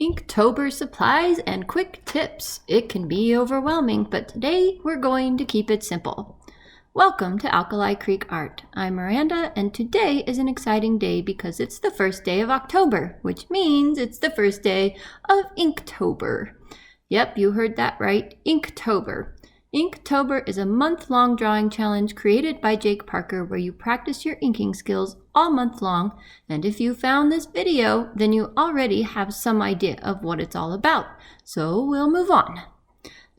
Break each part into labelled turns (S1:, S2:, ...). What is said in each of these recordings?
S1: Inktober supplies and quick tips. It can be overwhelming, but today we're going to keep it simple. Welcome to Alkali Creek Art. I'm Miranda, and today is an exciting day because it's the first day of October, which means it's the first day of Inktober. Yep, you heard that right, Inktober. Inktober is a month-long drawing challenge created by Jake Parker where you practice your inking skills all month long, and if you found this video, then you already have some idea of what it's all about. So we'll move on.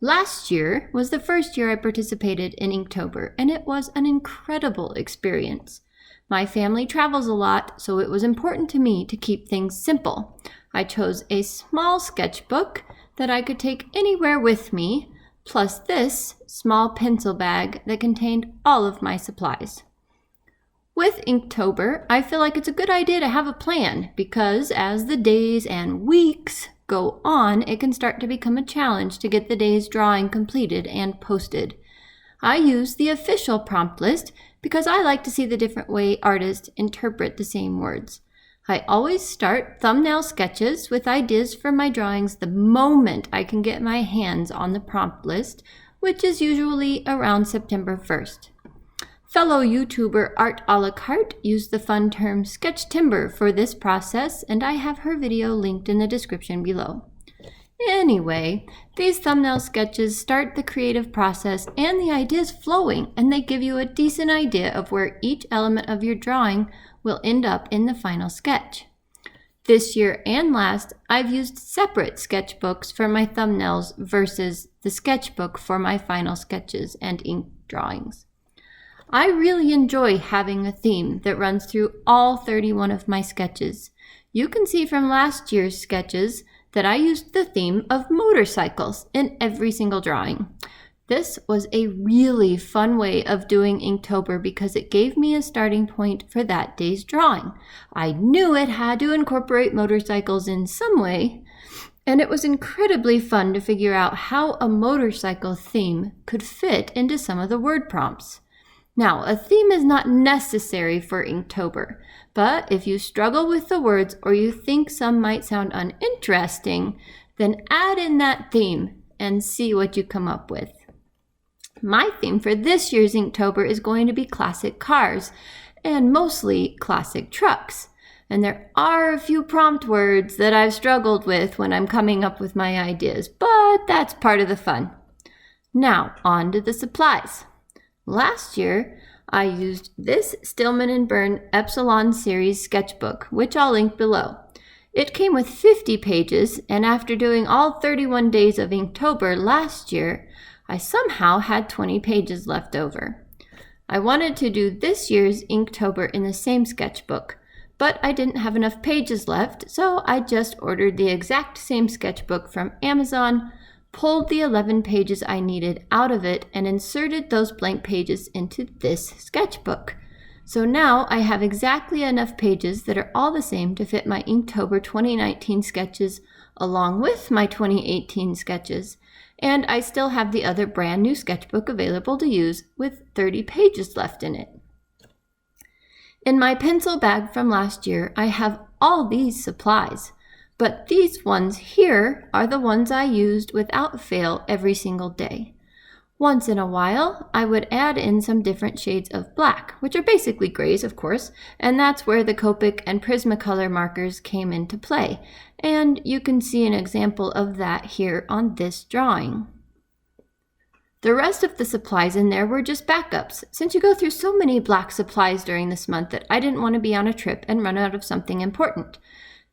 S1: Last year was the first year I participated in Inktober, and it was an incredible experience. My family travels a lot, so it was important to me to keep things simple. I chose a small sketchbook that I could take anywhere with me, plus this small pencil bag that contained all of my supplies. With Inktober, I feel like it's a good idea to have a plan because as the days and weeks go on, it can start to become a challenge to get the day's drawing completed and posted. I use the official prompt list because I like to see the different way artists interpret the same words. I always start thumbnail sketches with ideas for my drawings the moment I can get my hands on the prompt list, which is usually around September 1st. Fellow YouTuber Art a la Carte used the fun term Sketchtember for this process, and I have her video linked in the description below. Anyway, these thumbnail sketches start the creative process and the ideas flowing, and they give you a decent idea of where each element of your drawing will end up in the final sketch. This year and last, I've used separate sketchbooks for my thumbnails versus the sketchbook for my final sketches and ink drawings. I really enjoy having a theme that runs through all 31 of my sketches. You can see from last year's sketches that I used the theme of motorcycles in every single drawing. This was a really fun way of doing Inktober because it gave me a starting point for that day's drawing. I knew it had to incorporate motorcycles in some way, and it was incredibly fun to figure out how a motorcycle theme could fit into some of the word prompts. Now, a theme is not necessary for Inktober, but if you struggle with the words or you think some might sound uninteresting, then add in that theme and see what you come up with. My theme for this year's Inktober is going to be classic cars, and mostly classic trucks. And there are a few prompt words that I've struggled with when I'm coming up with my ideas, but that's part of the fun. Now, on to the supplies. Last year, I used this Stillman & Byrne Epsilon series sketchbook, which I'll link below. It came with 50 pages, and after doing all 31 days of Inktober last year, I somehow had 20 pages left over. I wanted to do this year's Inktober in the same sketchbook, but I didn't have enough pages left, so I just ordered the exact same sketchbook from Amazon, pulled the 11 pages I needed out of it, and inserted those blank pages into this sketchbook. So now I have exactly enough pages that are all the same to fit my Inktober 2019 sketches along with my 2018 sketches, and I still have the other brand new sketchbook available to use with 30 pages left in it. In my pencil bag from last year, I have all these supplies, but these ones here are the ones I used without fail every single day. Once in a while, I would add in some different shades of black, which are basically grays, of course, and that's where the Copic and Prismacolor markers came into play, and you can see an example of that here on this drawing. The rest of the supplies in there were just backups, since you go through so many black supplies during this month that I didn't want to be on a trip and run out of something important.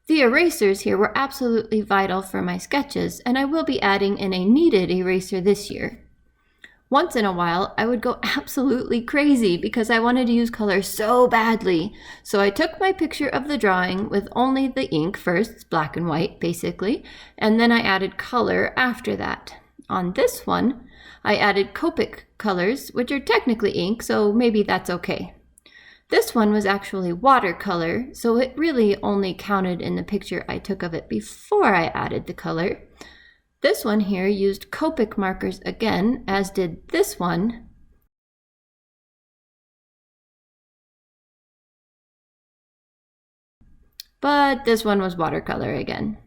S1: The erasers here were absolutely vital for my sketches, and I will be adding in a kneaded eraser this year. Once in a while, I would go absolutely crazy because I wanted to use color so badly. So I took my picture of the drawing with only the ink first, black and white basically, and then I added color after that. On this one, I added Copic colors, which are technically ink, so maybe that's okay. This one was actually watercolor, so it really only counted in the picture I took of it before I added the color. This one here used Copic markers again, as did this one. But this one was watercolor again.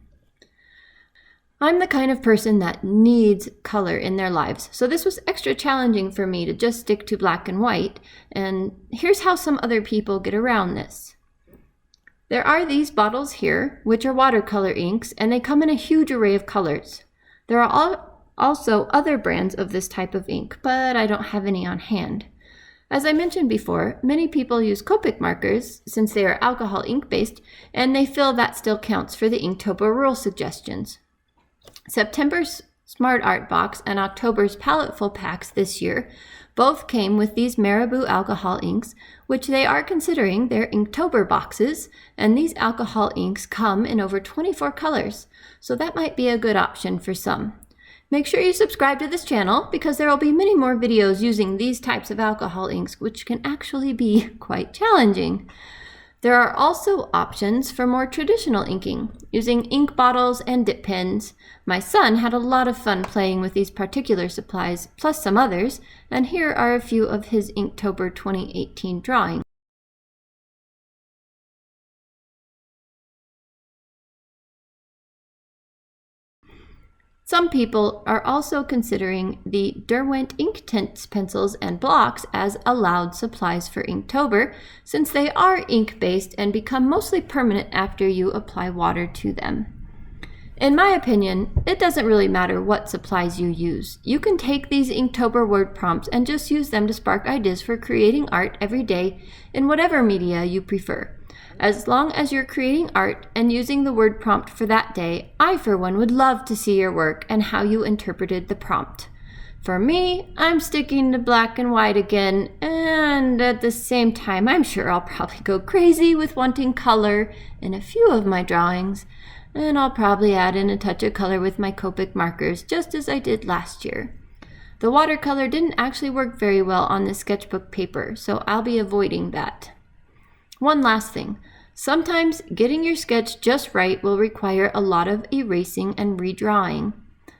S1: I'm the kind of person that needs color in their lives, so this was extra challenging for me to just stick to black and white, and here's how some other people get around this. There are these bottles here, which are watercolor inks, and they come in a huge array of colors. There are also other brands of this type of ink, but I don't have any on hand. As I mentioned before, many people use Copic markers since they are alcohol ink based, and they feel that still counts for the Inktober rule suggestions. September's Smart Art box and October's Paleteful packs this year both came with these Marabou alcohol inks, which they are considering their Inktober boxes, and these alcohol inks come in over 24 colors, so that might be a good option for some. Make sure you subscribe to this channel because there will be many more videos using these types of alcohol inks, which can actually be quite challenging. There are also options for more traditional inking, using ink bottles and dip pens. My son had a lot of fun playing with these particular supplies, plus some others, and here are a few of his Inktober 2018 drawings. Some people are also considering the Derwent ink tints pencils and blocks as allowed supplies for Inktober, since they are ink-based and become mostly permanent after you apply water to them. In my opinion, it doesn't really matter what supplies you use. You can take these Inktober word prompts and just use them to spark ideas for creating art every day in whatever media you prefer. As long as you're creating art and using the word prompt for that day, I for one would love to see your work and how you interpreted the prompt. For me, I'm sticking to black and white again, and at the same time, I'm sure I'll probably go crazy with wanting color in a few of my drawings, and I'll probably add in a touch of color with my Copic markers, just as I did last year. The watercolor didn't actually work very well on this sketchbook paper, so I'll be avoiding that. One last thing. Sometimes getting your sketch just right will require a lot of erasing and redrawing.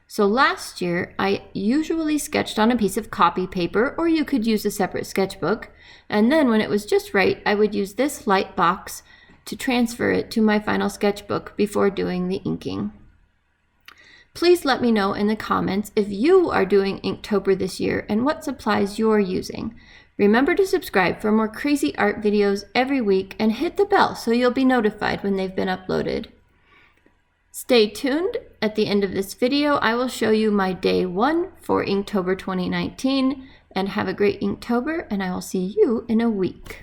S1: So last year, I usually sketched on a piece of copy paper, or you could use a separate sketchbook, and then when it was just right, I would use this light box to transfer it to my final sketchbook before doing the inking. Please let me know in the comments if you are doing Inktober this year and what supplies you're using. Remember to subscribe for more crazy art videos every week and hit the bell so you'll be notified when they've been uploaded. Stay tuned. At the end of this video, I will show you my day 1 for Inktober 2019, and have a great Inktober, and I will see you in a week.